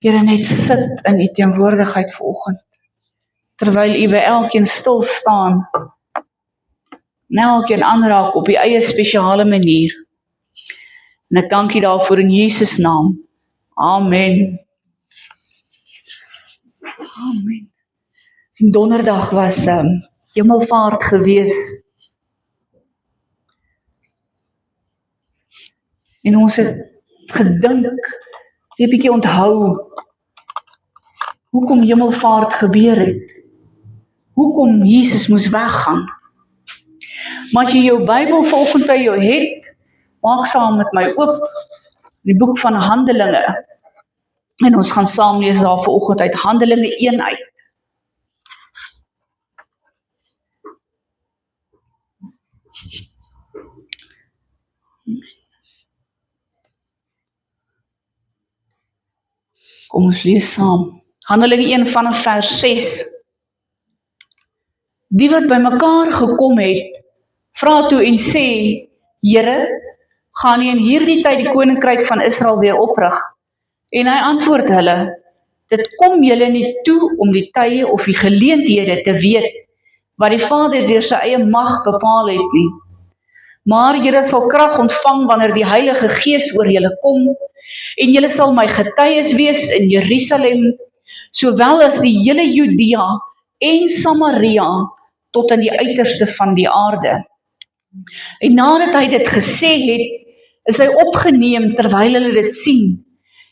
Here, net sit in U teenwoordigheid vanoggend, terwyl U by elkeen stil staan, en elkeen aanraak op U eie spesiale manier. En ek dank U daarvoor in Jesus naam. Amen. Amen. Die donderdag was hemelvaart gewees. En ons het gedink, 'n bietjie onthou, hoekom hemelvaart gebeur het. Hoekom Jesus moes weggaan. Maar as jy jou Bybel vanoggend by jou het, maak saam met my oop die boek van Handelinge. En ons gaan saam lees daar vanoggend uit Handelinge 1 uit. Kom ons lees saam. Handelinge 1 vanaf vers 6. Die wat by mekaar gekom het, vra toe en sê, Here, gaan U in hierdie tyd die koninkryk van Israel weer oprig? En hy antwoord hulle, dit kom julle nie toe om die tye of die geleenthede te weet, wat die Vader deur sy eie mag bepaal het nie. Maar julle sal krag ontvang wanneer die Heilige Gees oor julle kom, en julle sal my getuies wees in Jerusalem, sowel as die hele Judea en Samaria, tot aan die uiterste van die aarde. En nadat hy dit gesê het, is hy opgeneem terwyl hulle dit sien,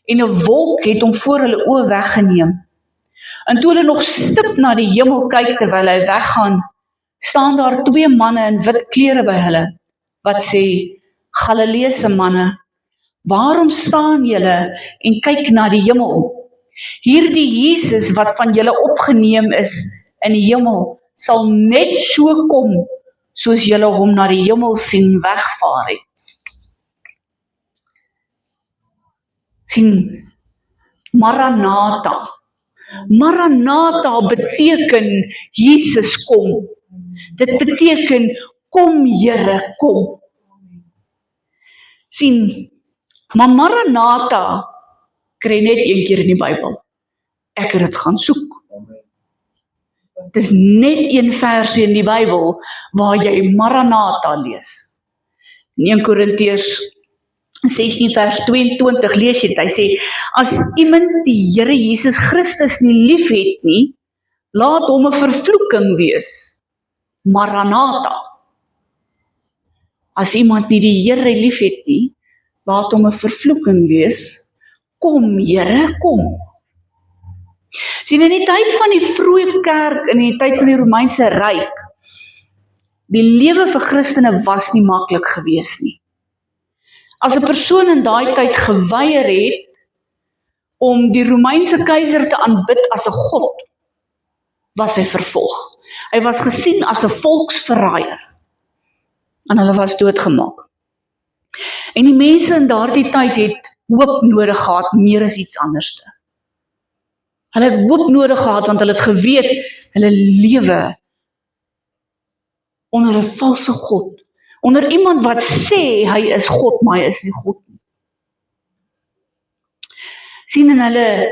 en 'n wolk het hom voor hulle oë weggeneem. En toe hulle nog stip na die hemel kyk terwyl hy weggaan, staan daar 2 manne in wit klere by hulle, wat sê, Galileese manne, waarom staan julle en kyk na die hemel? Hierdie Jesus wat van julle opgeneem is in die hemel, sal net so kom, soos julle hom na die hemel sien wegvaar het. Sien, Maranatha. Maranatha beteken Jesus kom. Dit beteken, kom Here, kom. Sien, maar Maranatha kry net een keer in die Bybel. Ek het dit gaan soek. Dit is net een versie in die Bybel waar jy Maranatha lees. In 1 Korintiërs 16 vers 22 lees jy dit, hy sê, as iemand die Here Jesus Christus nie lief het nie, laat hom 'n vervloeking wees. Maranatha. As iemand nie die Here lief het nie, laat hom 'n vervloeking wees. Kom Here, kom. Sien, in die tyd van die vroeë kerk, in die tyd van die Romeinse Ryk, die lewe vir Christene was nie maklik gewees nie. As 'n persoon in daai tyd geweier het om die Romeinse keiser te aanbid as 'n god, was hy vervolg. Hy was gesien as 'n volksverraaier en hulle was doodgemaak. En die mense in daardie tyd het hoop nodig gehad, meer as iets anderste. Hulle het hoop nodig gehad, want hulle het geweet, hulle lewe onder 'n valse god. Onder iemand wat sê, hy is God, maar hy is nie God nie. Sien in hulle,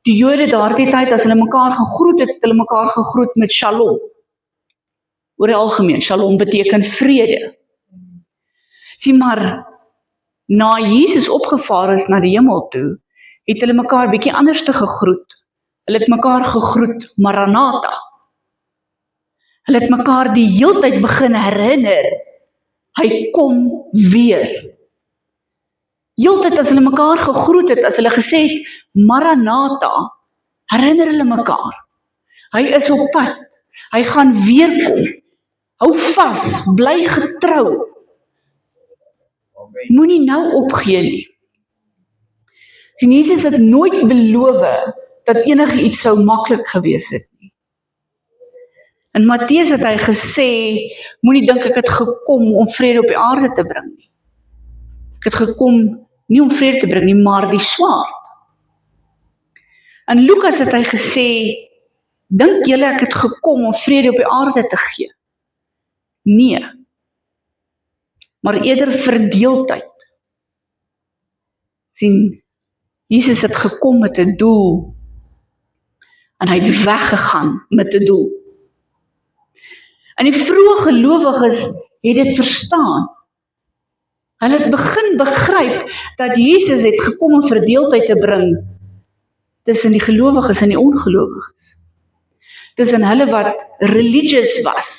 die Jode daardie tyd, as hulle mekaar gegroet het, hulle mekaar gegroet met Shalom. Oor die algemeen, Shalom beteken vrede. Sien maar, na Jesus opgevaar is na die hemel toe, het hulle mekaar bietjie anders te gegroet. Hulle het mekaar gegroet, Maranatha. Hulle het mekaar die heeltyd begin herinner, hy kom weer. Heeltyd as hulle mekaar gegroet het, as hulle gesê het, Maranatha, herinner hulle mekaar. Hy is op pad, hy gaan weer kom. Hou vas, bly getrou. Moenie nou opgee nie. Sien, Jesus het nooit beloof dat enige iets sou maklik gewees het nie. In Matteus het hy gesê, moenie dink ek het gekom om vrede op die aarde te bring nie. Ek het gekom nie om vrede te bring nie, maar die swaard. In Lukas het hy gesê, dink julle ek het gekom om vrede op die aarde te gee? Nee, maar eerder verdeeldheid. Sien, Jesus het gekom met 'n doel. En hy het weggegaan met 'n doel. En die vroeë gelowiges het dit verstaan. Hulle het begin begryp dat Jesus het gekom om verdeeldheid te bring tussen die gelowiges en die ongelowiges. Tussen hulle wat religious was,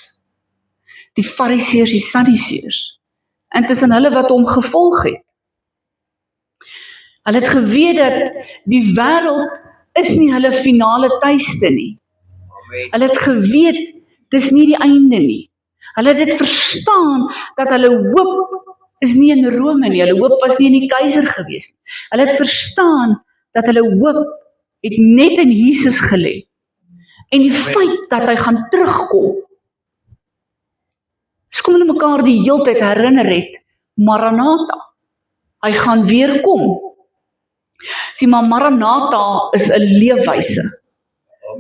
die Fariseërs, die Sadduseërs, en tussen hulle wat hom gevolg het. Hulle het geweet dat die wêreld is nie hulle finale tuiste nie. Hulle het geweet, dis nie die einde nie. Hulle het dit verstaan, dat hulle hoop is nie in Rome nie, hulle hoop was nie in die keiser gewees nie. Hulle het verstaan, dat hulle hoop het net in Jesus gelê. En die feit dat hy gaan terugkom, is kom hulle mekaar die heeltyd herinner het, Maranatha, hy gaan weer kom. Sien, maar Maranatha is 'n leefwyse.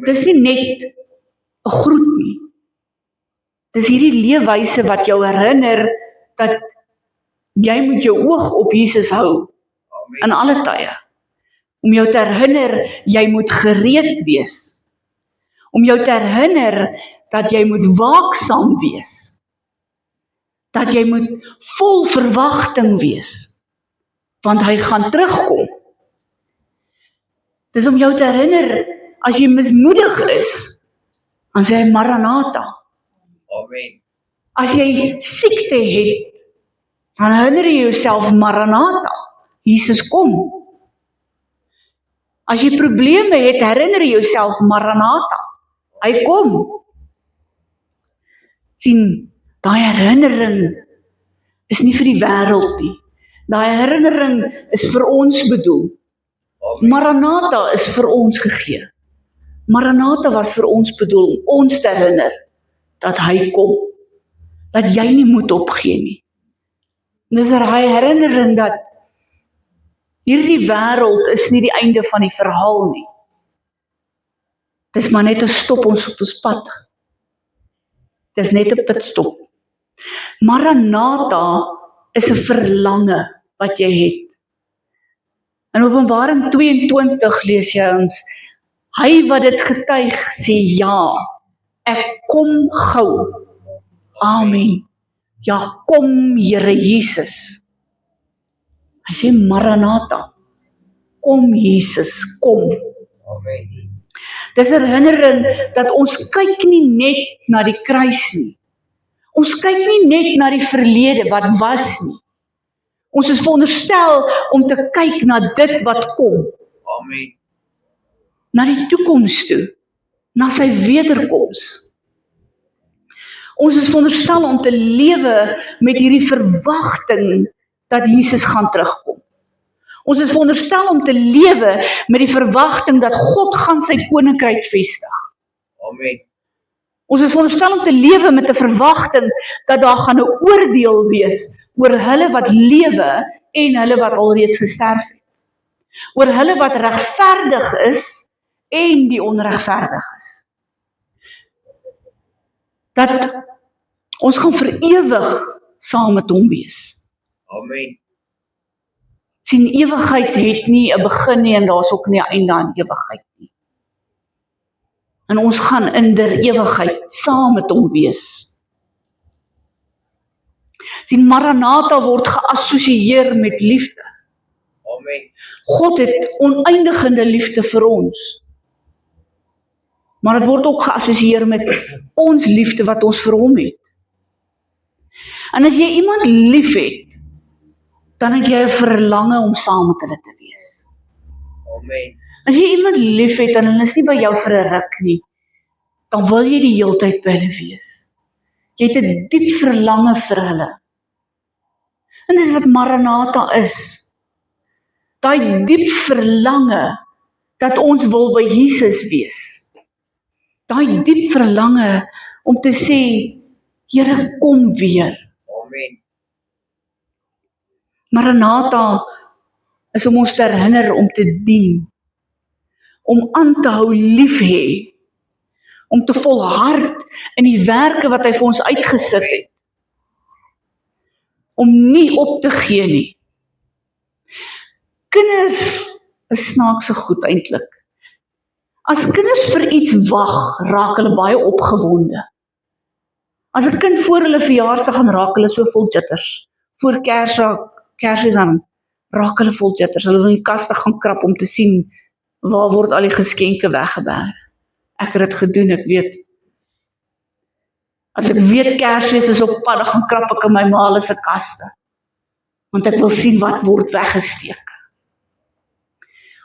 Dis nie net 'n groet nie. Dis hierdie leefwyse wat jou herinner dat jy moet jou oog op Jesus hou in alle tye. Om jou te herinner, jy moet gereed wees. Om jou te herinner dat jy moet waaksaam wees. Dat jy moet vol verwagting wees. Want hy gaan terugkom. Dis om jou te herinner, as jy mismoedig is, dan sê hy Maranatha. Amen. As jy siekte het, dan herinner jy jouself Maranatha, Jesus kom. As jy probleme het, herinner jy jouself Maranatha, hy kom. Sien, daai herinnering is nie vir die wêreld nie. Daai herinnering is vir ons bedoel. Maranatha is vir ons gegee. Maranatha was vir ons bedoel om ons te herinner dat hy kom. Dat jy nie moet opgee nie. En dis hy herinnering dat hierdie wêreld is nie die einde van die verhaal nie. Dis maar net 'n stop ons op ons pad. Dis net 'n pitstop. Maranatha is 'n verlange wat jy het. In Openbaring 22 lees jy ons, hy wat dit getuig sê ja, ek kom gou. Amen. Ja, kom Here Jesus. Hy sê Maranatha, kom Jesus, kom. Amen. Dis 'n herinnering dat ons kyk nie net na die kruis nie. Ons kyk nie net na die verlede wat was nie. Ons is veronderstel om te kyk na dit wat kom. Amen. Na die toekoms toe, na sy wederkoms. Ons is veronderstel om te lewe met hierdie verwagting dat Jesus gaan terugkom. Ons is veronderstel om te lewe met die verwagting dat God gaan sy koninkryk vestig. Amen. Ons is veronderstel om te lewe met 'n verwagting dat daar gaan 'n oordeel wees oor hulle wat lewe en hulle wat alreeds gesterf het. Oor hulle wat regverdig is en die onregverdig is. Dat ons gaan vir ewig saam met hom wees. Amen. Sien, ewigheid het nie 'n begin nie en daar's ook nie 'n einde aan ewigheid nie. En ons gaan in der ewigheid saam met hom wees. Sien, Maranatha word geassosieer met liefde. Amen. God het oneindigende liefde vir ons. Maar dit word ook geassosieer met ons liefde wat ons vir hom het. En as jy iemand lief het, dan het jy 'n verlange om saam met hulle te wees. Amen. As jy iemand lief het en hulle is nie by jou vir 'n ruk nie, dan wil jy die heeltyd by hulle wees. Jy het 'n diep verlange vir hulle. En dis wat Maranatha is. Daai diep verlange dat ons wil by Jesus wees. Daai diep verlange om te sê, Here, kom weer. Amen. Maranatha is om ons te herinner om te dien. Om aan te hou lief hê. Om te volhard in die werke wat hy vir ons uitgesit het. Om nie op te gee nie. Kinders is snaakse goed eintlik. As kinders vir iets wag, raak hulle baie opgewonde. As 'n kind voor hulle verjaarsdag gaan raak hulle so vol jitters. Voor Kersfees dan raak hulle vol jitters. Hulle wil in die kaste gaan krap om te sien waar word al die geskenke weggeberg. Ek het dit gedoen, ek weet. As ek weet Kersfees is op pad, dan gaan krap ek in my ma se kaste. Want ek wil sien wat word weggesteek.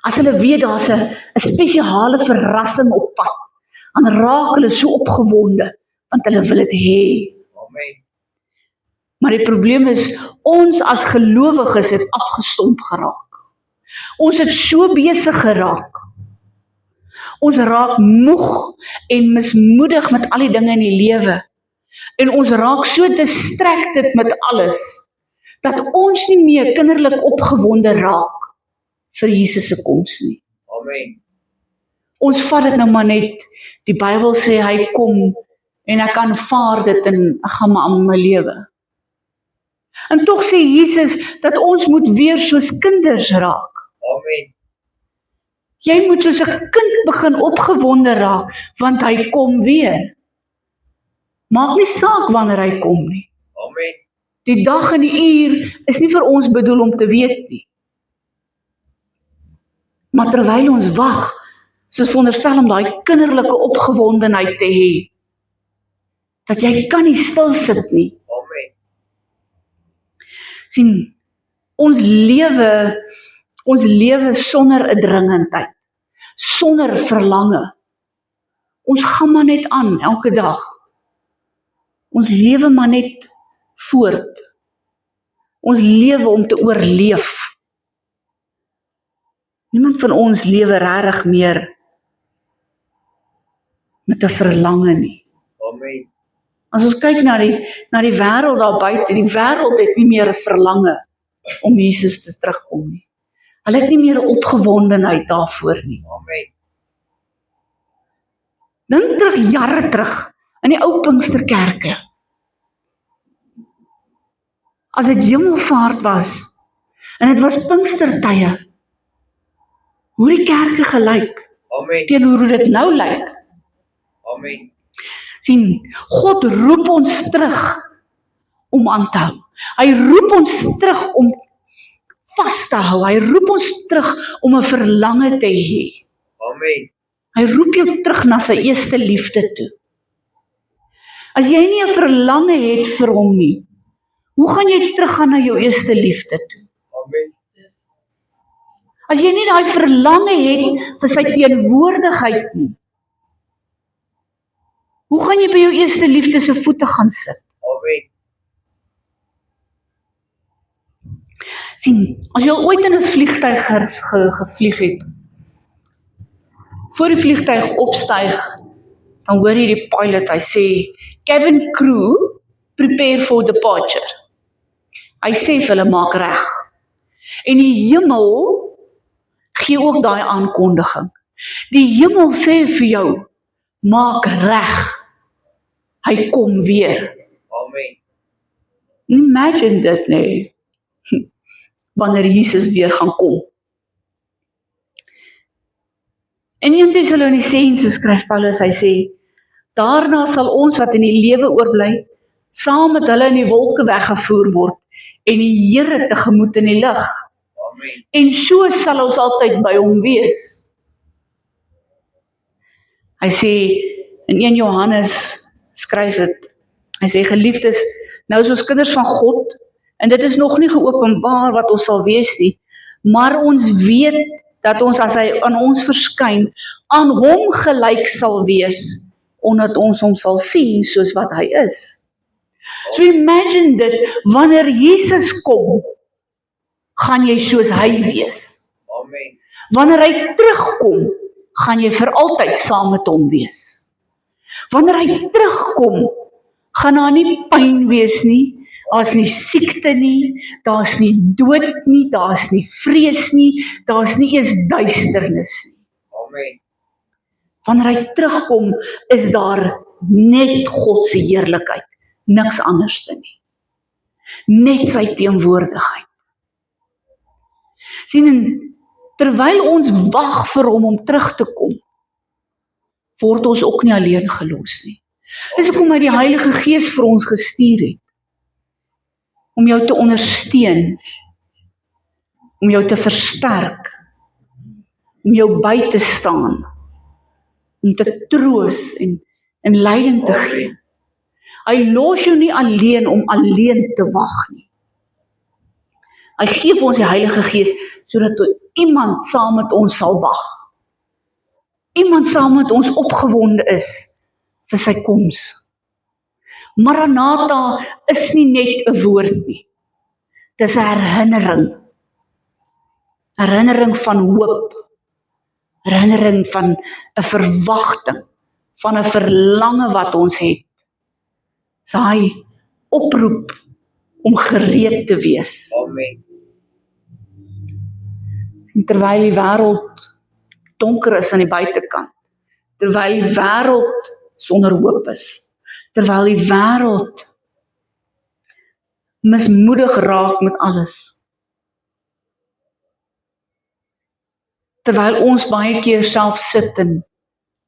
As hulle weet daar's 'n spesiale verrassing op pad, dan raak hulle so opgewonde, want hulle wil dit hê. Amen. Maar die probleem is, ons as gelowiges het afgestomp geraak. Ons het so besig geraak. Ons raak moeg en mismoedig met al die dinge in die lewe. En ons raak so distracted met alles, dat ons nie meer kinderlik opgewonde raak vir Jesus se koms nie. Amen. Ons vat dit nou maar net, die Bybel sê hy kom, en ek aanvaar dit en ek gaan maar aan my lewe. En tog sê Jesus, dat ons moet weer soos kinders raak. Amen. Jy moet soos 'n kind begin opgewonde raak, want hy kom weer. Maak nie saak wanneer hy kom nie. Amen. Die dag en die uur is nie vir ons bedoel om te weet nie. Maar terwyl ons wag, is ons veronderstel om daai kinderlike opgewondenheid te hê. Dat jy kan nie stil sit nie. Amen. Sien, ons lewe sonder 'n dringendheid, sonder verlange. Ons gaan maar net aan elke dag. Ons lewe maar net voort. Ons lewe om te oorleef. Niemand van ons lewe regtig meer met 'n verlange nie. Amen. As ons kyk na die wêreld daar buite, die wêreld het nie meer 'n verlange om Jesus te terugkom nie. Hulle het nie meer 'n opgewondenheid daarvoor nie. Amen. Dink terug, jare terug, in die ou Pinksterkerke. As dit hemelvaart was, en dit was Pinkstertye, hoe die kerke gelyk, Amen. teenoor hoe dit nou lyk. Amen. Sien, God roep ons terug om aan te hou. Hy roep ons terug om vas te hou. Hy roep ons terug om 'n verlange te hê. Amen. Hy roep jou terug na sy eerste liefde toe. As jy nie 'n verlange het vir hom nie, hoe gaan jy teruggaan na jou eerste liefde toe? Amen. As jy nie daai verlange het vir sy teenwoordigheid nie, hoe gaan jy by jou eerste liefde se voete gaan sit? Amen. Sien, as jy al ooit in 'n vliegtuig gevlieg het, voor die vliegtuig opstyg, dan hoor jy die pilot, hy sê, cabin crew, prepare for departure. Hy sê vir hulle, maak reg. En die hemel gee ook daai aankondiging. Die hemel sê vir jou, maak reg. Hy kom weer. Amen. Imagine dit, nee. Wanneer Jesus weer gaan kom. In 1 Tessalonisense skryf Paulus, hy sê, daarna sal ons wat in die lewe oorbly, saam met hulle in die wolke weggevoer word, en die Here tegemoet in die lig. Amen. En so sal ons altyd by hom wees. Hy sê, in 1 Johannes skryf dit, hy sê, geliefdes, nou is ons kinders van God, en dit is nog nie geopenbaar wat ons sal wees nie, maar ons weet dat ons as hy aan ons verskyn, aan hom gelyk sal wees, omdat ons hom sal sien soos wat hy is. So imagine dit, wanneer Jesus kom, gaan jy soos hy wees. Amen. Wanneer hy terugkom, gaan jy vir altyd saam met hom wees. Wanneer hy terugkom, gaan daar nie pyn wees nie, daar's nie siekte nie, daar's nie dood nie, daar's nie vrees nie, daar's nie eens duisternis nie. Amen. Wanneer hy terugkom, is daar net God se heerlikheid, niks anders nie. Net sy teenwoordigheid. Sien, Terwyl ons wag vir hom om terug te kom, word ons ook nie alleen gelos nie. Dis hoekom hy die Heilige Gees vir ons gestuur het, om jou te ondersteun, om jou te versterk, om jou by te staan, om te troos en leiding te gee. Hy los jou nie alleen om alleen te wag nie. Hy gee vir ons die Heilige Gees, sodat iemand saam met ons sal wag. Iemand saam met ons opgewonde is vir sy koms. Maranatha is nie net 'n woord nie. Dis 'n herinnering. Herinnering van hoop. Herinnering van 'n verwagting, van 'n verlange wat ons het. So hy oproep om gereed te wees. Amen. En terwyl die wêreld donker is aan die buitekant, terwyl die wêreld sonder hoop is, terwyl die wêreld mismoedig raak met alles, terwyl ons baie keer self sit en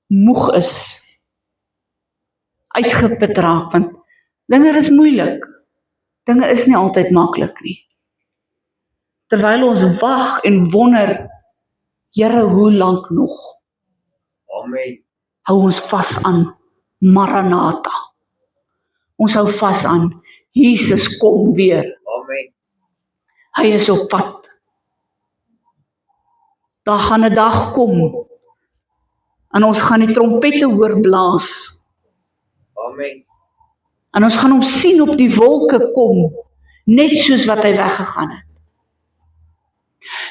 moeg is, uitgeput raak, want dinge is moeilik, dinge is nie altyd maklik nie. Terwyl ons wag en wonder, Here, hoe lank nog? Amen. Hou ons vas aan Maranatha. Ons hou vas aan Jesus kom weer. Amen. Hy is op pad. Daar gaan 'n dag kom en ons gaan die trompette hoor blaas. Amen. En ons gaan hom sien op die wolke kom, net soos wat hy weggegaan het.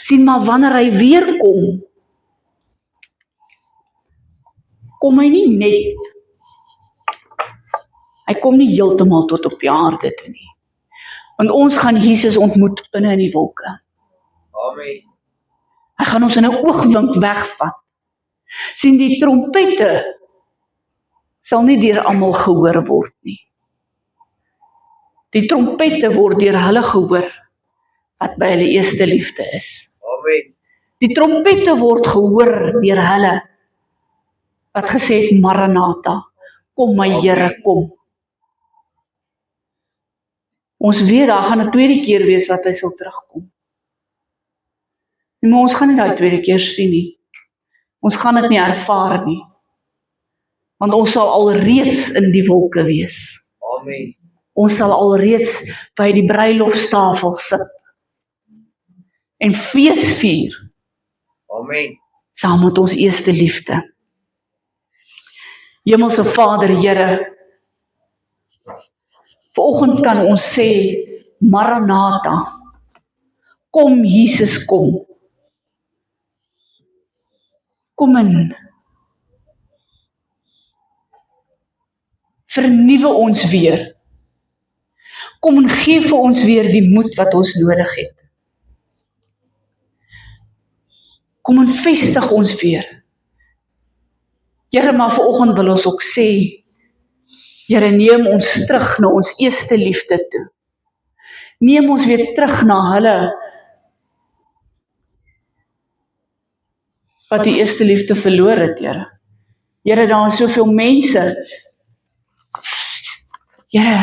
Sien, maar wanneer hy weer kom, kom hy nie net, hy kom nie heeltemal tot op die aarde toe nie. Want ons gaan Jesus ontmoet binne in die wolke. Amen. Hy gaan ons in 'n oogwink wegvat. Sien, die trompette sal nie deur almal gehoor word nie. Die trompette word deur hulle gehoor wat by hulle eerste liefde is. Amen. Die trompette word gehoor deur hulle wat gesê het, Maranatha, kom my Here, kom. Ons weet, daar gaan 'n tweede keer wees wat hy sal terugkom. Maar ons gaan nie daai tweede keer sien nie. Ons gaan dit nie ervaar nie. Want ons sal alreeds in die wolke wees. Amen. Ons sal alreeds by die bruilofstafel sit en fees vier Amen. saam met ons eerste liefde. Hemelse Vader, Here, vanoggend kan ons sê, Maranatha, kom Jesus, kom. Kom in. Vernuwe ons weer. Kom en gee vir ons weer die moed wat ons nodig het. Kom en vestig ons weer. Here, maar vanoggend wil ons ook sê, Here, neem ons terug na ons eerste liefde toe. Neem ons weer terug na hulle wat die eerste liefde verloor het, Here. Here, daar is soveel mense, Here,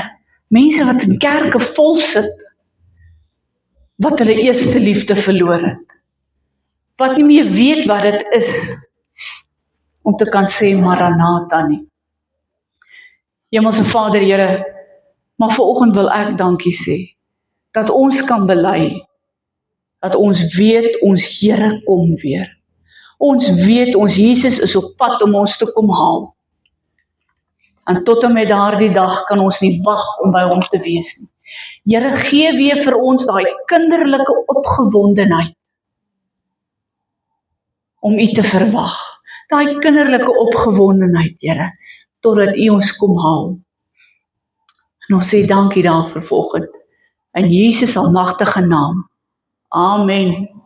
mense wat in kerke vol sit, wat hulle eerste liefde verloor het. Wat nie meer weet wat dit is, om te kan sê Maranatha nie. Hemelse Vader, Here, maar vanoggend wil ek dankie sê, dat ons kan bely, dat ons weet ons Here kom weer. Ons weet ons Jesus is op pad om ons te kom haal. En tot en met daardie dag kan ons nie wag om by hom te wees nie. Here, gee weer vir ons daai kinderlike opgewondenheid om U te verwag. Daai kinderlike opgewondenheid, Here, totdat U ons kom haal. En ons sê dankie daarvoor vanoggend. In Jesus almagtige naam. Amen.